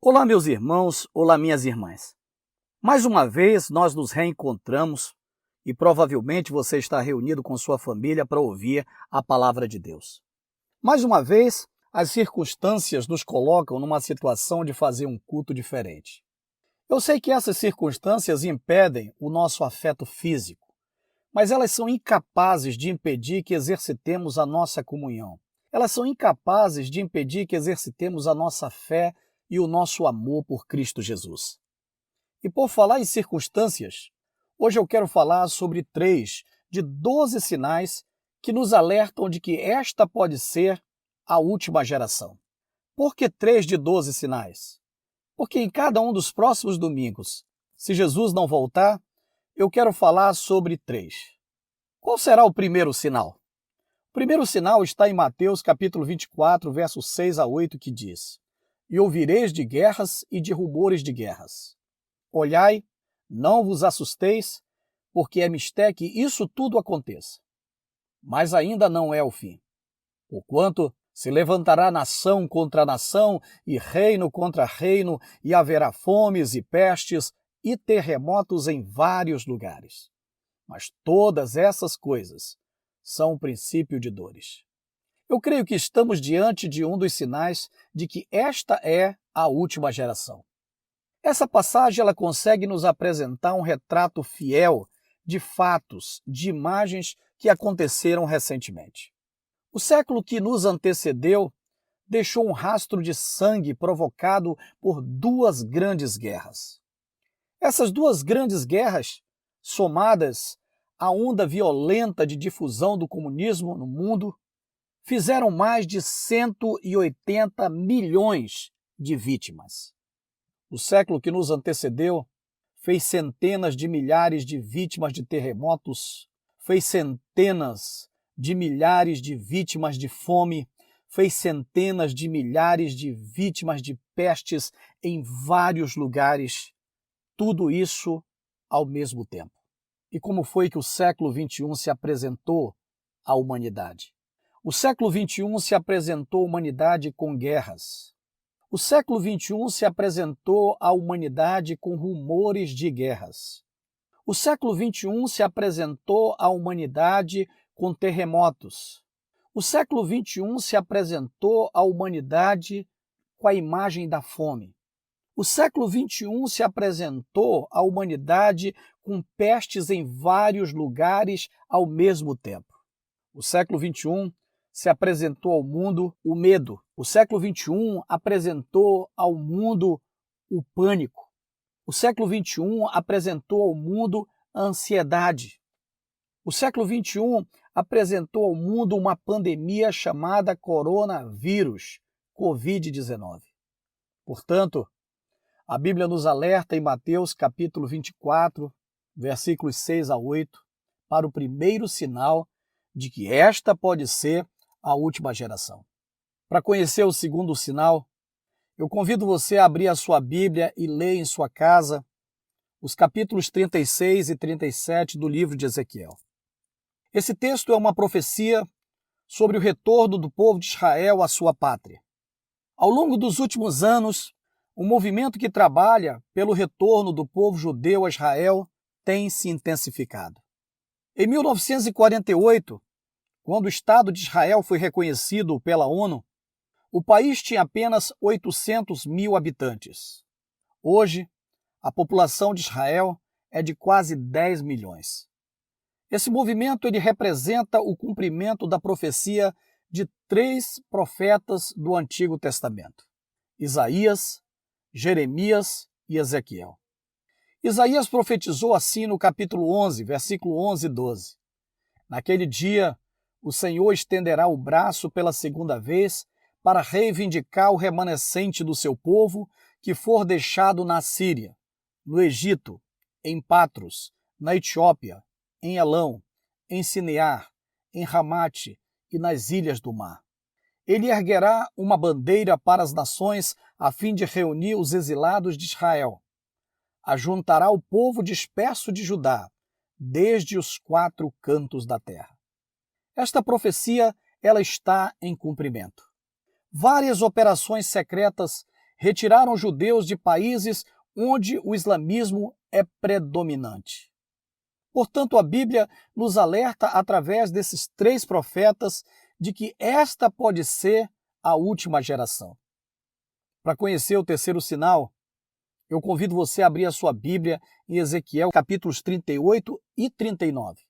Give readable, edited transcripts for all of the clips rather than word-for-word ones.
Olá, meus irmãos, olá, minhas irmãs. Mais uma vez nós nos reencontramos e provavelmente você está reunido com sua família para ouvir a palavra de Deus. Mais uma vez, as circunstâncias nos colocam numa situação de fazer um culto diferente. Eu sei que essas circunstâncias impedem o nosso afeto físico, mas elas são incapazes de impedir que exercitemos a nossa comunhão. Elas são incapazes de impedir que exercitemos a nossa fé e o nosso amor por Cristo Jesus. E por falar em circunstâncias, hoje eu quero falar sobre 3 de 12 sinais que nos alertam de que esta pode ser a última geração. Por que 3 de 12 sinais? Porque em cada um dos próximos domingos, se Jesus não voltar, eu quero falar sobre 3. Qual será o primeiro sinal? O primeiro sinal está em Mateus capítulo 24, versos 6 a 8, que diz: E ouvireis de guerras e de rumores de guerras. Olhai, não vos assusteis, porque é mister que isso tudo aconteça. Mas ainda não é o fim. Porquanto se levantará nação contra nação, e reino contra reino, e haverá fomes e pestes, e terremotos em vários lugares. Mas todas essas coisas são o princípio de dores. Eu creio que estamos diante de um dos sinais de que esta é a última geração. Essa passagem ela consegue nos apresentar um retrato fiel de fatos, de imagens que aconteceram recentemente. O século que nos antecedeu deixou um rastro de sangue provocado por 2 grandes guerras. Essas 2 grandes guerras, somadas à onda violenta de difusão do comunismo no mundo, fizeram mais de 180 milhões de vítimas. O século que nos antecedeu fez centenas de milhares de vítimas de terremotos, fez centenas de milhares de vítimas de fome, fez centenas de milhares de vítimas de pestes em vários lugares, tudo isso ao mesmo tempo. E como foi que o século XXI se apresentou à humanidade? O século XXI se apresentou à humanidade com guerras. O século XXI se apresentou à humanidade com rumores de guerras. O século XXI se apresentou à humanidade com terremotos. O século XXI se apresentou à humanidade com a imagem da fome. O século XXI se apresentou à humanidade com pestes em vários lugares ao mesmo tempo. O século XXI se apresentou ao mundo o medo. O século XXI apresentou ao mundo o pânico. O século XXI apresentou ao mundo a ansiedade. O século XXI apresentou ao mundo uma pandemia chamada coronavírus, Covid-19. Portanto, a Bíblia nos alerta em Mateus capítulo 24, versículos 6 a 8, para o primeiro sinal de que esta pode ser a última geração. Para conhecer o segundo sinal, eu convido você a abrir a sua Bíblia e ler em sua casa os capítulos 36 e 37 do livro de Ezequiel. Esse texto é uma profecia sobre o retorno do povo de Israel à sua pátria. Ao longo dos últimos anos, o movimento que trabalha pelo retorno do povo judeu a Israel tem se intensificado. Em 1948, quando o Estado de Israel foi reconhecido pela ONU, o país tinha apenas 800 mil habitantes. Hoje, a população de Israel é de quase 10 milhões. Esse movimento ele representa o cumprimento da profecia de 3 profetas do Antigo Testamento: Isaías, Jeremias e Ezequiel. Isaías profetizou assim no capítulo 11, versículo 11 e 12. Naquele dia, o Senhor estenderá o braço pela segunda vez para reivindicar o remanescente do seu povo que for deixado na Síria, no Egito, em Patros, na Etiópia, em Elão, em Sinear, em Ramate e nas ilhas do mar. Ele erguerá uma bandeira para as nações a fim de reunir os exilados de Israel. Ajuntará o povo disperso de Judá, desde os 4 cantos da terra. Esta profecia ela está em cumprimento. Várias operações secretas retiraram judeus de países onde o islamismo é predominante. Portanto, a Bíblia nos alerta através desses 3 profetas de que esta pode ser a última geração. Para conhecer o terceiro sinal, eu convido você a abrir a sua Bíblia em Ezequiel, capítulos 38 e 39.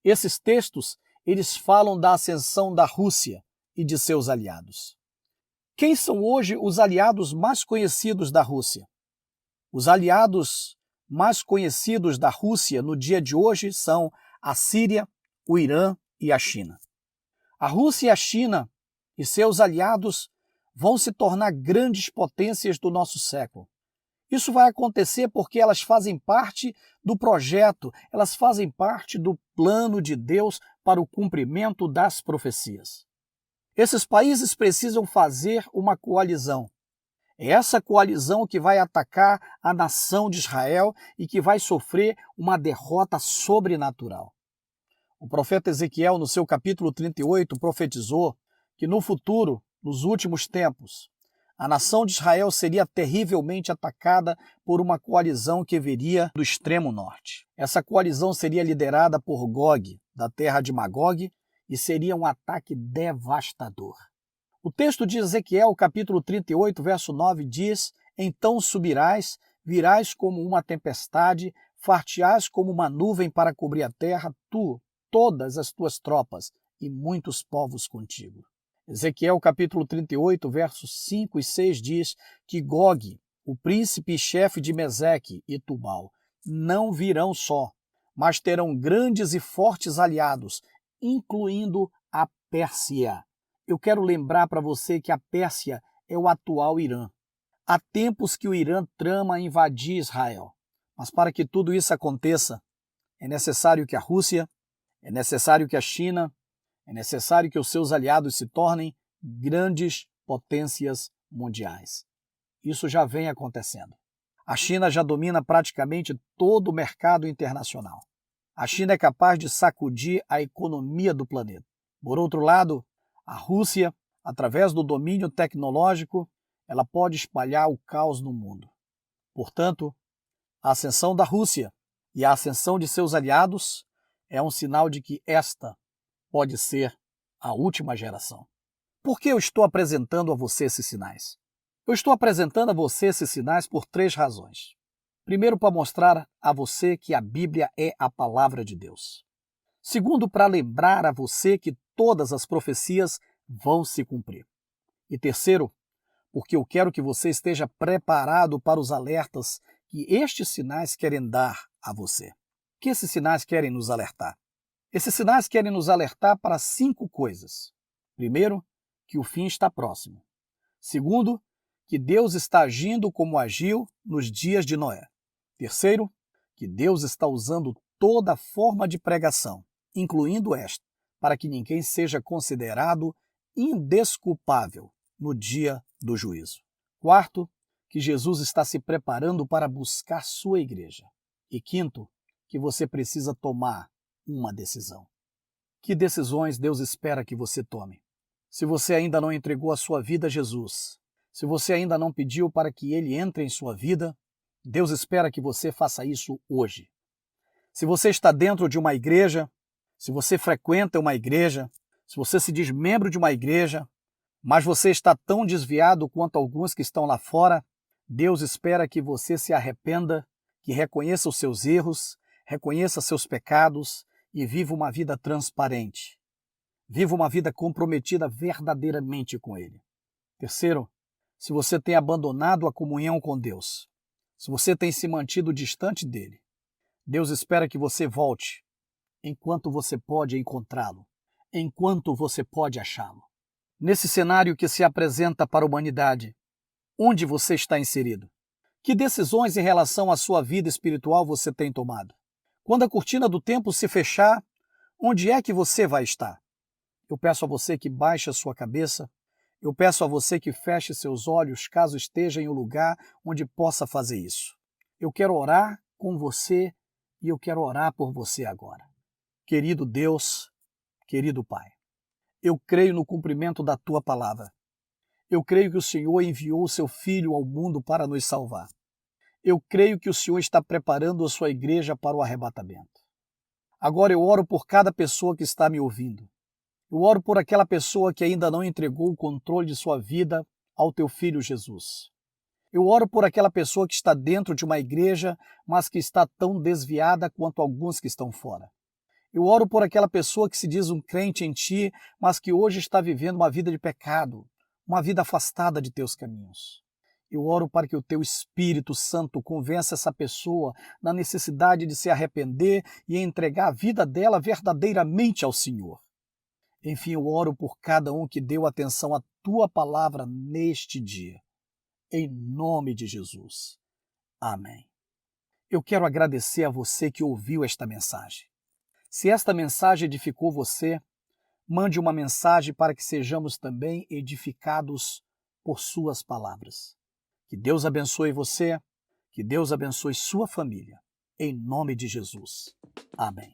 Esses textos, eles falam da ascensão da Rússia e de seus aliados. Quem são hoje os aliados mais conhecidos da Rússia? Os aliados mais conhecidos da Rússia no dia de hoje são a Síria, o Irã e a China. A Rússia e a China e seus aliados vão se tornar grandes potências do nosso século. Isso vai acontecer porque elas fazem parte do projeto, elas fazem parte do plano de Deus para o cumprimento das profecias. Esses países precisam fazer uma coalizão. É essa coalizão que vai atacar a nação de Israel e que vai sofrer uma derrota sobrenatural. O profeta Ezequiel, no seu capítulo 38, profetizou que no futuro, nos últimos tempos, a nação de Israel seria terrivelmente atacada por uma coalizão que viria do extremo norte. Essa coalizão seria liderada por Gog, da terra de Magog, e seria um ataque devastador. O texto de Ezequiel, capítulo 38, verso 9, diz: Então subirás, virás como uma tempestade, farteás como uma nuvem para cobrir a terra, tu, todas as tuas tropas e muitos povos contigo. Ezequiel capítulo 38, versos 5 e 6 diz que Gog, o príncipe e chefe de Meseque e Tubal, não virão só, mas terão grandes e fortes aliados, incluindo a Pérsia. Eu quero lembrar para você que a Pérsia é o atual Irã. Há tempos que o Irã trama invadir Israel, mas para que tudo isso aconteça, é necessário que a Rússia, é necessário que a China, é necessário que os seus aliados se tornem grandes potências mundiais. Isso já vem acontecendo. A China já domina praticamente todo o mercado internacional. A China é capaz de sacudir a economia do planeta. Por outro lado, a Rússia, através do domínio tecnológico, ela pode espalhar o caos no mundo. Portanto, a ascensão da Rússia e a ascensão de seus aliados é um sinal de que esta pode ser a última geração. Por que eu estou apresentando a você esses sinais? Eu estou apresentando a você esses sinais por 3 razões. Primeiro, para mostrar a você que a Bíblia é a palavra de Deus. Segundo, para lembrar a você que todas as profecias vão se cumprir. E terceiro, porque eu quero que você esteja preparado para os alertas que estes sinais querem dar a você. O que esses sinais querem nos alertar? Esses sinais querem nos alertar para 5 coisas. Primeiro, que o fim está próximo. Segundo, que Deus está agindo como agiu nos dias de Noé. Terceiro, que Deus está usando toda forma de pregação, incluindo esta, para que ninguém seja considerado indesculpável no dia do juízo. Quarto, que Jesus está se preparando para buscar sua igreja. E quinto, que você precisa tomar uma decisão. Que decisões Deus espera que você tome? Se você ainda não entregou a sua vida a Jesus, se você ainda não pediu para que Ele entre em sua vida, Deus espera que você faça isso hoje. Se você está dentro de uma igreja, se você frequenta uma igreja, se você se diz membro de uma igreja, mas você está tão desviado quanto alguns que estão lá fora, Deus espera que você se arrependa, que reconheça os seus erros, reconheça seus pecados e viva uma vida transparente. Viva uma vida comprometida verdadeiramente com Ele. Terceiro, se você tem abandonado a comunhão com Deus, se você tem se mantido distante dele, Deus espera que você volte enquanto você pode encontrá-lo, enquanto você pode achá-lo. Nesse cenário que se apresenta para a humanidade, onde você está inserido? Que decisões em relação à sua vida espiritual você tem tomado? Quando a cortina do tempo se fechar, onde é que você vai estar? Eu peço a você que baixe a sua cabeça, eu peço a você que feche seus olhos caso esteja em um lugar onde possa fazer isso. Eu quero orar com você e eu quero orar por você agora. Querido Deus, querido Pai, eu creio no cumprimento da Tua palavra. Eu creio que o Senhor enviou o seu Filho ao mundo para nos salvar. Eu creio que o Senhor está preparando a sua igreja para o arrebatamento. Agora eu oro por cada pessoa que está me ouvindo. Eu oro por aquela pessoa que ainda não entregou o controle de sua vida ao teu Filho Jesus. Eu oro por aquela pessoa que está dentro de uma igreja, mas que está tão desviada quanto alguns que estão fora. Eu oro por aquela pessoa que se diz um crente em ti, mas que hoje está vivendo uma vida de pecado, uma vida afastada de teus caminhos. Eu oro para que o teu Espírito Santo convença essa pessoa na necessidade de se arrepender e entregar a vida dela verdadeiramente ao Senhor. Enfim, eu oro por cada um que deu atenção à tua palavra neste dia. Em nome de Jesus. Amém. Eu quero agradecer a você que ouviu esta mensagem. Se esta mensagem edificou você, mande uma mensagem para que sejamos também edificados por suas palavras. Que Deus abençoe você, que Deus abençoe sua família. Em nome de Jesus. Amém.